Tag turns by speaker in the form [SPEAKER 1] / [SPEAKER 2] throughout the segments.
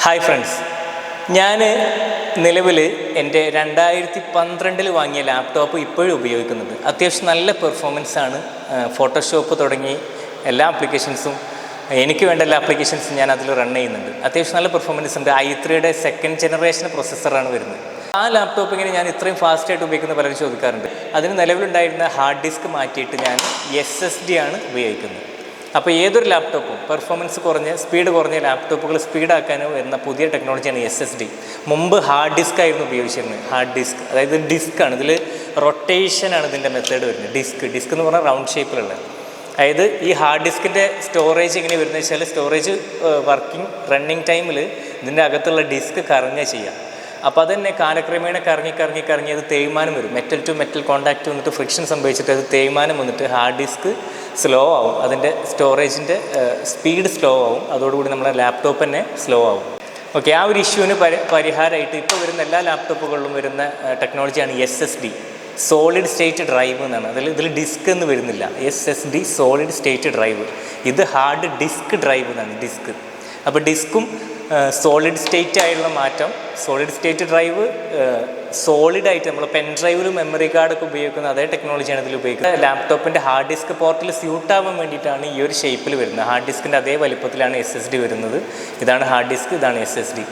[SPEAKER 1] Hi friends, ഞാൻ നിലവിൽ എൻ്റെ 2012 വാങ്ങിയ ലാപ്ടോപ്പ് ഇപ്പോഴും ഉപയോഗിക്കുന്നത്. അത്യാവശ്യം നല്ല പെർഫോമൻസാണ്. ഫോട്ടോഷോപ്പ് തുടങ്ങി എല്ലാ ആപ്ലിക്കേഷൻസും, എനിക്ക് വേണ്ട എല്ലാ ആപ്ലിക്കേഷൻസും ഞാൻ അതിൽ റൺ ചെയ്യുന്നുണ്ട്. അത്യാവശ്യം നല്ല പെർഫോമൻസ് ഉണ്ട്. i3യുടെ 2nd ജനറേഷൻ പ്രോസസ്സറാണ് വരുന്നത്. ആ ലാപ്ടോപ്പ് ഇങ്ങനെ ഞാൻ ഇത്രയും ഫാസ്റ്റായിട്ട് ഉപയോഗിക്കുന്ന പലരും ചോദിക്കാറുണ്ട്. അതിന് നിലവിലുണ്ടായിരുന്ന ഹാർഡ് ഡിസ്ക് മാറ്റിയിട്ട് ഞാൻ SSD ആണ് ഉപയോഗിക്കുന്നത്. അപ്പോൾ ഏതൊരു ലാപ്ടോപ്പും പെർഫോമൻസ് കുറഞ്ഞ സ്പീഡ് കുറഞ്ഞ ലാപ്ടോപ്പുകൾ സ്പീഡാക്കാനോ എന്ന പുതിയ ടെക്നോളജിയാണ് SSD. മുമ്പ് ഹാർഡ് ഡിസ്ക് ആയിരുന്നു ഉപയോഗിച്ചിരുന്നത്. ഹാർഡ് ഡിസ്ക് അതായത് ഡിസ്ക്കാണ്, ഇതിൽ റൊട്ടേഷനാണ് ഇതിൻ്റെ മെത്തേഡ് വരുന്നത്. ഡിസ്ക് എന്ന് പറഞ്ഞാൽ റൗണ്ട് ഷേപ്പിലുള്ള. അതായത് ഈ ഹാർഡ് ഡിസ്കിൻ്റെ സ്റ്റോറേജ് എങ്ങനെ വരുന്നത് വെച്ചാൽ, സ്റ്റോറേജ് റണ്ണിങ് ടൈമിൽ ഇതിൻ്റെ അകത്തുള്ള ഡിസ്ക് കറങ്ങുക ചെയ്യുക. അപ്പോൾ അതന്നെ കാലക്രമേണ കറങ്ങി അത് തേയ്മാനം വരും. മെറ്റൽ ടു മെറ്റൽ കോൺടാക്റ്റ് വന്നിട്ട് ഫ്രിക്ഷൻ സംഭവിച്ചിട്ട് അത് തേയ്മാനം വന്നിട്ട് ഹാർഡ് ഡിസ്ക് സ്ലോ ആവും. അതിൻ്റെ സ്റ്റോറേജിൻ്റെ സ്പീഡ് സ്ലോ ആവും. അതോടുകൂടി നമ്മുടെ ലാപ്ടോപ്പ് തന്നെ സ്ലോ ആവും. ഓക്കെ, ആ ഒരു ഇഷ്യൂവിന് പരിഹാരമായിട്ട് ഇപ്പോൾ വരുന്ന എല്ലാ ലാപ്ടോപ്പുകളിലും വരുന്ന ടെക്നോളജിയാണ് SSD, സോളിഡ് സ്റ്റേറ്റ് ഡ്രൈവ് എന്നാണ്. ഇതിൽ ഡിസ്ക് എന്ന് വരുന്നില്ല. SSD solid state drive. ഇത് ഹാർഡ് ഡിസ്ക് ഡ്രൈവ് എന്നാണ്, ഡിസ്ക്. അപ്പോൾ ഡിസ്കും സോളിഡ് സ്റ്റേറ്റ് ആയുള്ള മാറ്റം. സോളിഡ് സ്റ്റേറ്റ് ഡ്രൈവ് സോളിഡായിട്ട് നമ്മൾ പെൻ ഡ്രൈവിലും മെമ്മറി കാർഡൊക്കെ ഉപയോഗിക്കുന്ന അതേ ടെക്നോളജിയാണ് ഇതിൽ ഉപയോഗിക്കുന്നത്. ലാപ്ടോപ്പിൻ്റെ ഹാർഡ് ഡിസ്ക് പോർട്ടിൽ സ്യൂട്ടാവാൻ വേണ്ടിയിട്ടാണ് ഈ ഒരു ഷേപ്പിൽ വരുന്നത്. ഹാർഡ് ഡിസ്കിൻ്റെ അതേ വലിപ്പത്തിലാണ് SSD വരുന്നത്. ഇതാണ് ഹാർഡ് ഡിസ്ക്, ഇതാണ് SSD.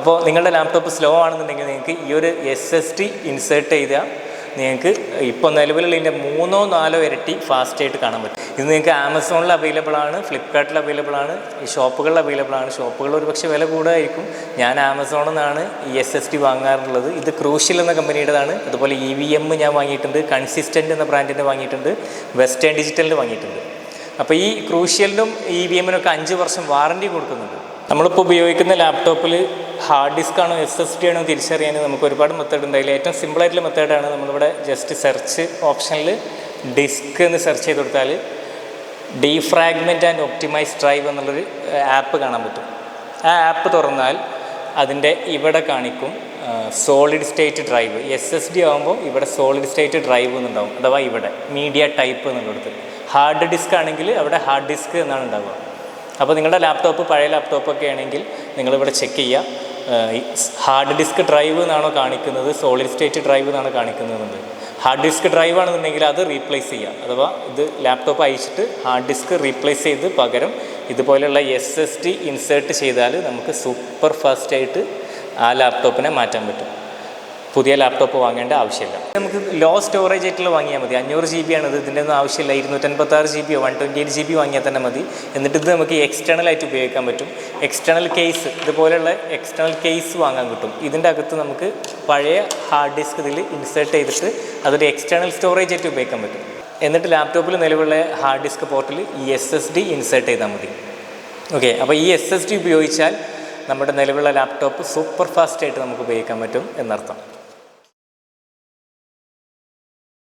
[SPEAKER 1] അപ്പോൾ നിങ്ങളുടെ ലാപ്ടോപ്പ് സ്ലോ ആണെന്നുണ്ടെങ്കിൽ നിങ്ങൾക്ക് ഈ ഒരു SSD ഇൻസേർട്ട് ചെയ്താൽ നിങ്ങൾക്ക് ഇപ്പോൾ നിലവിലുള്ള ഇതിൻ്റെ 3-4 ഇരട്ടി ഫാസ്റ്റായിട്ട് കാണാൻ പറ്റും. ഇത് നിങ്ങൾക്ക് ആമസോണിൽ അവൈലബിൾ ആണ്, ഫ്ലിപ്കാർട്ടിൽ അവൈലബിൾ ആണ്, ഈ ഷോപ്പുകളിൽ അവൈലബിൾ ആണ്. ഷോപ്പുകളിൽ ഒരുപക്ഷെ വില കൂടുതലായിരിക്കും. ഞാൻ ആമസോണിൽ നിന്നാണ് ഈ SSD വാങ്ങാറുള്ളത്. ഇത് ക്രൂഷ്യൽ എന്ന കമ്പനിയുടേതാണ്. അതുപോലെ EVM ഞാൻ വാങ്ങിയിട്ടുണ്ട്, കൺസിസ്റ്റൻ്റ് എന്ന ബ്രാൻഡിൻ്റെ വാങ്ങിയിട്ടുണ്ട്, വെസ്റ്റേൺ ഡിജിറ്റലിൻ്റെ വാങ്ങിയിട്ടുണ്ട്. അപ്പോൾ ഈ ക്രൂഷ്യലിനും EVM-നൊക്കെ 5 വർഷം വാറൻറ്റി കൊടുക്കുന്നുണ്ട്. നമ്മളിപ്പോൾ ഉപയോഗിക്കുന്ന ലാപ്ടോപ്പിൽ ഹാർഡ് ഡിസ്ക് ആണോ SSD ആണോ തിരിച്ചറിയാൻ നമുക്ക് ഒരുപാട് മെത്തേഡ് ഉണ്ട്. അതിൽ ഏറ്റവും സിമ്പിളായിട്ടുള്ള മെത്തേഡാണ് നമ്മളിവിടെ ജസ്റ്റ് സെർച്ച് ഓപ്ഷനിൽ ഡിസ്ക് എന്ന് സെർച്ച് ചെയ്ത് കൊടുത്താൽ ഡീഫ്രാഗ്മെൻറ്റ് ആൻഡ് ഒപ്റ്റിമൈസ് ഡ്രൈവ് എന്നുള്ളൊരു ആപ്പ് കാണാൻ പറ്റും. ആ ആപ്പ് തുറന്നാൽ അതിൻ്റെ ഇവിടെ കാണിക്കും സോളിഡ് സ്റ്റേറ്റ് ഡ്രൈവ്. SSD ആകുമ്പോൾ ഇവിടെ സോളിഡ് സ്റ്റേറ്റ് ഡ്രൈവ് എന്നുണ്ടാവും, അഥവാ ഇവിടെ മീഡിയ ടൈപ്പ് എന്നുള്ളത്. ഹാർഡ് ഡിസ്ക് ആണെങ്കിൽ അവിടെ ഹാർഡ് ഡിസ്ക് എന്നാണ് ഉണ്ടാവുക. അപ്പോൾ നിങ്ങളുടെ ലാപ്ടോപ്പ് പഴയ ലാപ്ടോപ്പൊക്കെ ആണെങ്കിൽ നിങ്ങളിവിടെ ചെക്ക് ചെയ്യുക, ഹാർഡ് ഡിസ്ക് ഡ്രൈവ് എന്നാണോ കാണിക്കുന്നത്, സോളിഡ് സ്റ്റേറ്റ് ഡ്രൈവ് എന്നാണ് കാണിക്കുന്നതെന്നുണ്ട്. ഹാർഡ് ഡിസ്ക് ഡ്രൈവ് ആണെന്നുണ്ടെങ്കിൽ അത് റീപ്ലേസ് ചെയ്യുക. അഥവാ ഇത് ലാപ്ടോപ്പ് അയച്ചിട്ട് ഹാർഡ് ഡിസ്ക് റീപ്ലേസ് ചെയ്ത് പകരം ഇതുപോലെയുള്ള SSD ഇൻസേർട്ട് ചെയ്താൽ നമുക്ക് സൂപ്പർ ഫാസ്റ്റായിട്ട് ആ ലാപ്ടോപ്പിനെ മാറ്റാൻ പറ്റും. പുതിയ ലാപ്ടോപ്പ് വാങ്ങേണ്ട ആവശ്യമില്ല. നമുക്ക് ലോ സ്റ്റോറേജ് ആയിട്ടുള്ള വാങ്ങിയാൽ മതി. 500 GB ആണിത്. ഇതിൻ്റെ ഒന്നും ആവശ്യമില്ല. 256 GB 128 GB വാങ്ങിയാൽ തന്നെ മതി. എന്നിട്ട് ഇത് നമുക്ക് എക്സ്റ്റേണൽ ആയിട്ട് ഉപയോഗിക്കാൻ പറ്റും. എക്സ്റ്റേണൽ കേസ്, ഇതുപോലെയുള്ള എക്സ്റ്റേണൽ കേസ് വാങ്ങാൻ കിട്ടും. ഇതിൻ്റെ അകത്ത് നമുക്ക് പഴയ ഹാർഡ് ഡിസ്ക് ഇതിൽ ഇൻസേർട്ട് ചെയ്തിട്ട് അതൊരു എക്സ്റ്റേണൽ സ്റ്റോറേജ് ആയിട്ട് ഉപയോഗിക്കാൻ പറ്റും. എന്നിട്ട് ലാപ്ടോപ്പിൽ നിലവിലുള്ള ഹാർഡ് ഡിസ്ക് പോർട്ടിൽ ഈ SSD ഇൻസേർട്ട് ചെയ്താൽ മതി. ഓക്കെ, അപ്പോൾ ഈ SSD ഉപയോഗിച്ചാൽ നമ്മുടെ നിലവിലുള്ള ലാപ്ടോപ്പ് സൂപ്പർ ഫാസ്റ്റായിട്ട് നമുക്ക് ഉപയോഗിക്കാൻ പറ്റും എന്നർത്ഥം.